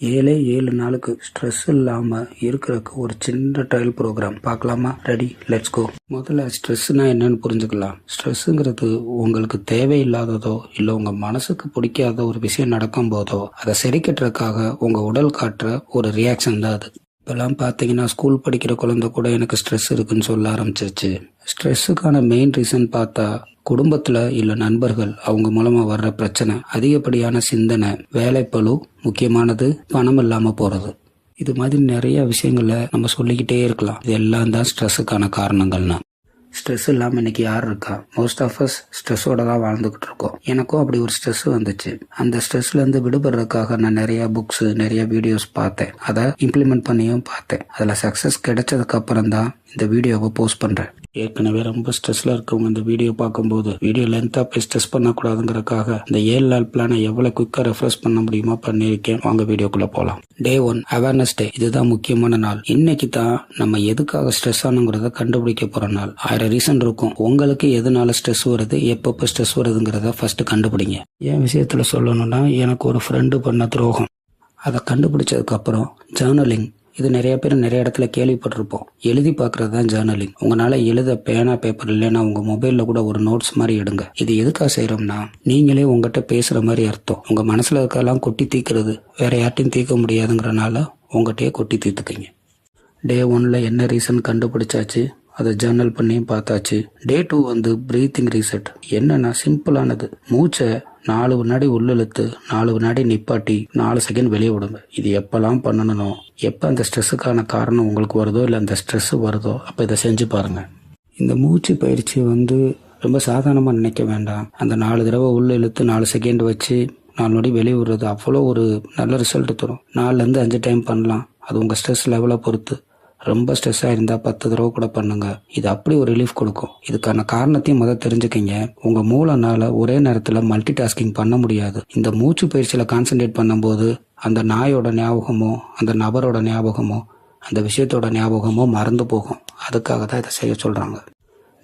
7 நாளுக்கு ஸ்ட்ரெஸ் இல்லாமல் இருக்கிறதுக்கு ஒரு சின்ன ட்ரையல் ப்ரோக்ராம் பார்க்கலாமா? Ready, let's go. முதல்ல ஸ்ட்ரெஸ்னா என்னன்னு புரிஞ்சுக்கலாம். ஸ்ட்ரெஸ்ஸுங்கிறது உங்களுக்கு தேவையில்லாததோ இல்லை உங்கள் மனசுக்கு பிடிக்காத ஒரு விஷயம் நடக்கும் போதோ அதை சரி கட்டுறதுக்காக உங்கள் உடல் காட்டுற ஒரு ரியாக்ஷன் தான் அது. இப்போல்லாம் பார்த்தீங்கன்னா ஸ்கூல் படிக்கிற குழந்தை கூட எனக்கு ஸ்ட்ரெஸ் இருக்குன்னு சொல்ல ஆரம்பிச்சிருச்சு. ஸ்ட்ரெஸ்ஸுக்கான மெயின் ரீசன் பார்த்தா குடும்பத்தில் இல்லை நண்பர்கள் அவங்க மூலமாக வர்ற பிரச்சனை, அதிகப்படியான சிந்தனை, வேலைப்பளு, முக்கியமானது பணம் இல்லாமல் போகிறது. இது மாதிரி நிறைய விஷயங்களை நம்ம சொல்லிக்கிட்டே இருக்கலாம். இது எல்லாம் தான் ஸ்ட்ரெஸ்ஸுக்கான காரணங்கள்னா. ஸ்ட்ரெஸ் இல்லாமல் இன்னைக்கு யார் இருக்கா? மோஸ்ட் ஆஃப் அஸ் ஸ்ட்ரெஸ்ஸோட தான் வாழ்ந்துக்கிட்டு இருக்கோம். எனக்கும் அப்படி ஒரு ஸ்ட்ரெஸ் வந்துச்சு. அந்த ஸ்ட்ரெஸ்லேருந்து விடுபடுறதுக்காக நான் நிறைய புக்ஸ், நிறைய வீடியோஸ் பார்த்தேன். அதை இம்ப்ளிமெண்ட் பண்ணியும் பார்த்தேன். அதில் சக்ஸஸ் கிடைச்சதுக்கு அப்புறம் தான் இந்த வீடியோவை போஸ்ட் பண்ணுறேன். ஏற்கனவே ரொம்ப ஸ்ட்ரெஸ்ல இருக்கவங்க இந்த வீடியோ பார்க்கும்போது வீடியோ லென்த்தாக போய் ஸ்ட்ரெஸ் பண்ணக்கூடாதுங்கிறதுக்காக இந்த 7 நாள் பிளானை எவ்வளோ குயிக்காக ரெஃப்ரெஷ் பண்ண முடியுமோ பண்ணியிருக்கேன். வாங்க வீடியோக்குள்ள போகலாம். Day 1 awareness day. இதுதான் முக்கியமான நாள். இன்னைக்கு தான் நம்ம எதுக்காக ஸ்ட்ரெஸ் ஆனுங்கிறத கண்டுபிடிக்க போற நாள். 1000 ரீசன் இருக்கும். உங்களுக்கு எதனால ஸ்ட்ரெஸ் வருது, எப்பப்போ ஸ்ட்ரெஸ் வருதுங்கிறத ஃபர்ஸ்ட் கண்டுபிடிங்க. என் விஷயத்துல சொல்லணும்னா, எனக்கு ஒரு ஃப்ரெண்டு பண்ண துரோகம். அதை கண்டுபிடிச்சதுக்கு அப்புறம் ஜேர்னலிங். இது நிறைய பேர் நிறைய இடத்துல கேள்விப்பட்டிருப்போம். எழுதி பார்க்கறது தான் ஜேர்னலிங். உங்களால எழுத பேனா பேப்பர் இல்லைன்னா உங்க மொபைல்ல கூட ஒரு நோட்ஸ் மாதிரி எடுங்க. இது எதுக்காக செய்யறோம்னா, நீங்களே உங்ககிட்ட பேசுற மாதிரி அர்த்தம். உங்க மனசுல இருக்கலாம் கொட்டி தீக்கிறது வேற யார்ட்டையும் தீர்க்க முடியாதுங்கிறனால உங்ககிட்டயே கொட்டி தீர்த்துக்கீங்க. Day 1 என்ன ரீசன் கண்டுபிடிச்சாச்சு, அதை ஜேர்னல் பண்ணி பார்த்தாச்சு. Day 2 breathing reset. என்னன்னா சிம்பிளானது. மூச்சை 4 வினாடி உள்ளிழுத்து 4 வினாடி நிப்பாட்டி 4 செகண்ட் வெளியே விடுங்க. இது எப்பெல்லாம் பண்ணணும், எப்போ அந்த ஸ்ட்ரெஸ்ஸுக்கான காரணம் உங்களுக்கு வருதோ இல்லை அந்த ஸ்ட்ரெஸ் வருதோ அப்போ இதை செஞ்சு பாருங்க. இந்த மூச்சு பயிற்சி ரொம்ப சாதாரணமாக நினைக்க வேண்டாம். அந்த 4 தடவை உள்ள இழுத்து 4 செகண்ட் வச்சு 4 நொடி வெளியே விடுறது அவ்வளோ ஒரு நல்ல ரிசல்ட் தரும். 4லேருந்து 5 டைம் பண்ணலாம். அது உங்கள் ஸ்ட்ரெஸ் லெவலை பொறுத்து. ரொம்ப ஸ்ட்ரெஸ்ஸாக இருந்தால் 10 தடவை கூட பண்ணுங்க. இது அப்படி ஒரு ரிலீஃப் கொடுக்கும். இதுக்கான காரணத்தையும் தெரிஞ்சுக்கிங்க. உங்கள் மூளைனால ஒரே நேரத்தில் மல்டி டாஸ்கிங் பண்ண முடியாது. இந்த மூச்சு பயிற்சியில் கான்சென்ட்ரேட் பண்ணும்போது அந்த நாயோட ஞாபகமோ, அந்த நபரோட ஞாபகமோ, அந்த விஷயத்தோட ஞாபகமோ மறந்து போகும். அதுக்காக தான் இதை செய்ய சொல்கிறாங்க.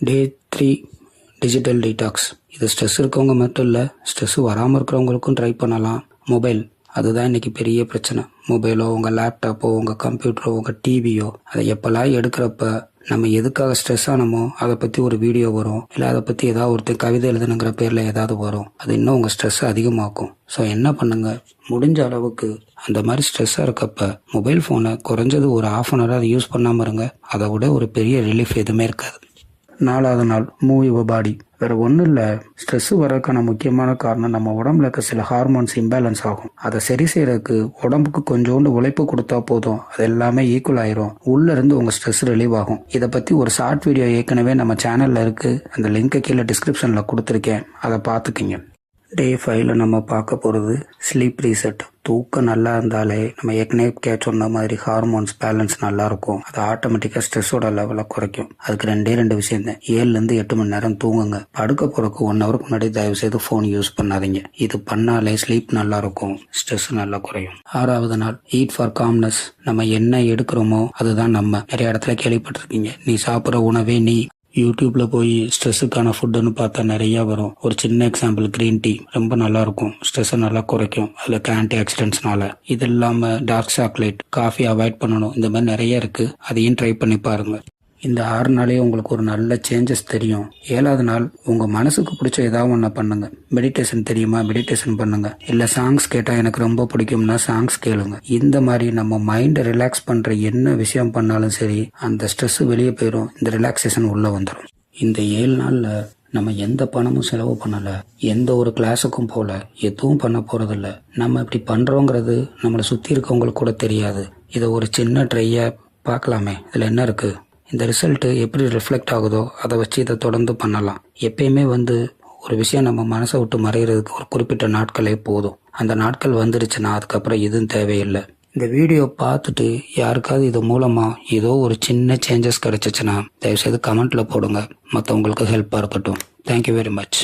Day 3 digital detox. இது ஸ்ட்ரெஸ் இருக்கவங்க மட்டும் இல்லை, ஸ்ட்ரெஸ் வராமல் இருக்கிறவங்களுக்கும் ட்ரை பண்ணலாம். மொபைல், அதுதான் இன்னைக்கு பெரிய பிரச்சனை. மொபைலோ, உங்கள் லேப்டாப்போ, உங்கள் கம்ப்யூட்டரோ, உங்கள் டிவியோ, அதை எப்போல்லாம் எடுக்கிறப்ப நம்ம எதுக்காக ஸ்ட்ரெஸ் ஆனமோ அதை பற்றி ஒரு வீடியோ வரும், இல்லை அதை பற்றி ஏதாவது ஒருத்தர் கவிதை எழுதுனுங்கிற பேரில் ஏதாவது வரும். அது இன்னும் உங்கள் ஸ்ட்ரெஸ்ஸை அதிகமாக்கும். ஸோ என்ன பண்ணுங்க, முடிஞ்ச அளவுக்கு அந்த மாதிரி ஸ்ட்ரெஸ்ஸாக இருக்கப்ப மொபைல் ஃபோனை குறைஞ்சது ஒரு 1/2 hour அதை யூஸ் பண்ணாமல் இருங்க. அதை விட ஒரு பெரிய ரிலீஃப் எதுவுமே இருக்காது. 4வது நாள் மூவ் யுவர் பாடி. வேற ஒன்றும் இல்லை, ஸ்ட்ரெஸ் வரதுக்கான முக்கியமான காரணம் நம்ம உடம்புல இருக்க சில ஹார்மோன்ஸ் இம்பேலன்ஸ் ஆகும். அதை சரி செய்யறதுக்கு உடம்புக்கு கொஞ்சோண்டு உழைப்பு கொடுத்தா போதும், அது எல்லாமே ஈக்குவல் ஆயிரும். உள்ள இருந்து உங்க ஸ்ட்ரெஸ் ரிலீவ் ஆகும். இதை பத்தி ஒரு ஷார்ட் வீடியோ ஏற்கனவே நம்ம சேனல்ல இருக்கு. அந்த லிங்கை கீழே டிஸ்கிரிப்ஷன்ல கொடுத்துருக்கேன், அதை பார்த்துக்கிங்க. Day 5 நம்ம பார்க்க போகிறது ஸ்லீப் ரீசெட். தூக்கம் நல்லா இருந்தாலே நம்ம ஏற்கனவே சொன்ன மாதிரி ஹார்மோன்ஸ் பேலன்ஸ் நல்லா இருக்கும். அது ஆட்டோமேட்டிக்காக ஸ்ட்ரெஸ்ஸோட லெவலை குறைக்கும். அதுக்கு 2 விஷயம் தான். 7லேருந்து 8 மணி நேரம் தூங்குங்க. படுக்க போறதுக்கு 1 hour முன்னாடி தயவு செய்து ஃபோன் யூஸ் பண்ணாதீங்க. இது பண்ணாலே ஸ்லீப் நல்லா இருக்கும், ஸ்ட்ரெஸ் நல்லா குறையும். 6வது நாள் ஈட் ஃபார் காம்னஸ். நம்ம என்ன எடுக்கிறோமோ அதுதான் நம்ம. நிறைய இடத்துல கேள்விப்பட்டிருக்கீங்க, நீ சாப்பிட்ற உணவே நீ. யூடியூப்ல போய் ஸ்ட்ரெஸ்ஸுக்கான ஃபுட்டுன்னு பார்த்தா நிறைய வரும். ஒரு சின்ன எக்ஸாம்பிள், கிரீன் டீ ரொம்ப நல்லா இருக்கும், ஸ்ட்ரெஸ்ஸை நல்லா குறைக்கும். அதில் ஆன்டி ஆக்சிடென்ட்ஸ்னால. இது இல்லாமல் டார்க் சாக்லேட், காஃபி அவாய்ட் பண்ணணும். இந்த மாதிரி நிறைய இருக்கு. அதையும் ட்ரை பண்ணி பாருங்க. இந்த 6 நாளே உங்களுக்கு ஒரு நல்ல சேஞ்சஸ் தெரியும். 7வது நாள் உங்க மனசுக்கு பிடிச்ச ஏதாவது ஒன்று பண்ணுங்க. மெடிடேஷன் தெரியுமா, மெடிடேஷன் பண்ணுங்க. இல்ல சாங்ஸ் கேட்டா எனக்கு ரொம்ப பிடிக்கும்னா சாங்ஸ் கேளுங்க. இந்த மாதிரி நம்ம மைண்டை ரிலாக்ஸ் பண்ற என்ன விஷயம் பண்ணாலும் சரி, அந்த ஸ்ட்ரெஸ் வெளியே போயிடும், இந்த ரிலாக்ஸேஷன் உள்ள வந்துடும். இந்த 7 நாள்ல நம்ம எந்த பணமும் செலவு பண்ணல, எந்த ஒரு கிளாஸுக்கும் போல, எதுவும் பண்ண போறதில்ல. நம்ம இப்படி பண்றோங்கிறது நம்மளை சுத்தி இருக்கவங்களுக்கு கூட தெரியாது. இதை ஒரு சின்ன ட்ரையா பார்க்கலாமே, இதுல என்ன இருக்கு? இந்த ரிசல்ட் எப்படி ரிஃப்ளெக்ட் ஆகுதோ அதை வச்சு இதை தொடர்ந்து பண்ணலாம். எப்பயுமே ஒரு விஷயம் நம்ம மனசை விட்டு மறைகிறதுக்கு ஒரு குறிப்பிட்ட நாட்களே போதும். அந்த நாட்கள் வந்துருச்சுன்னா அதுக்கப்புறம் எதுவும் தேவையில்லை. இந்த வீடியோ பார்த்துட்டு யாருக்காவது இது மூலமா ஏதோ ஒரு சின்ன சேஞ்சஸ் கிடைச்சிச்சுன்னா தயவுசெய்து கமெண்ட்ல போடுங்க. மற்றவங்களுக்கு ஹெல்ப்பாக இருக்கட்டும். Thank you very much.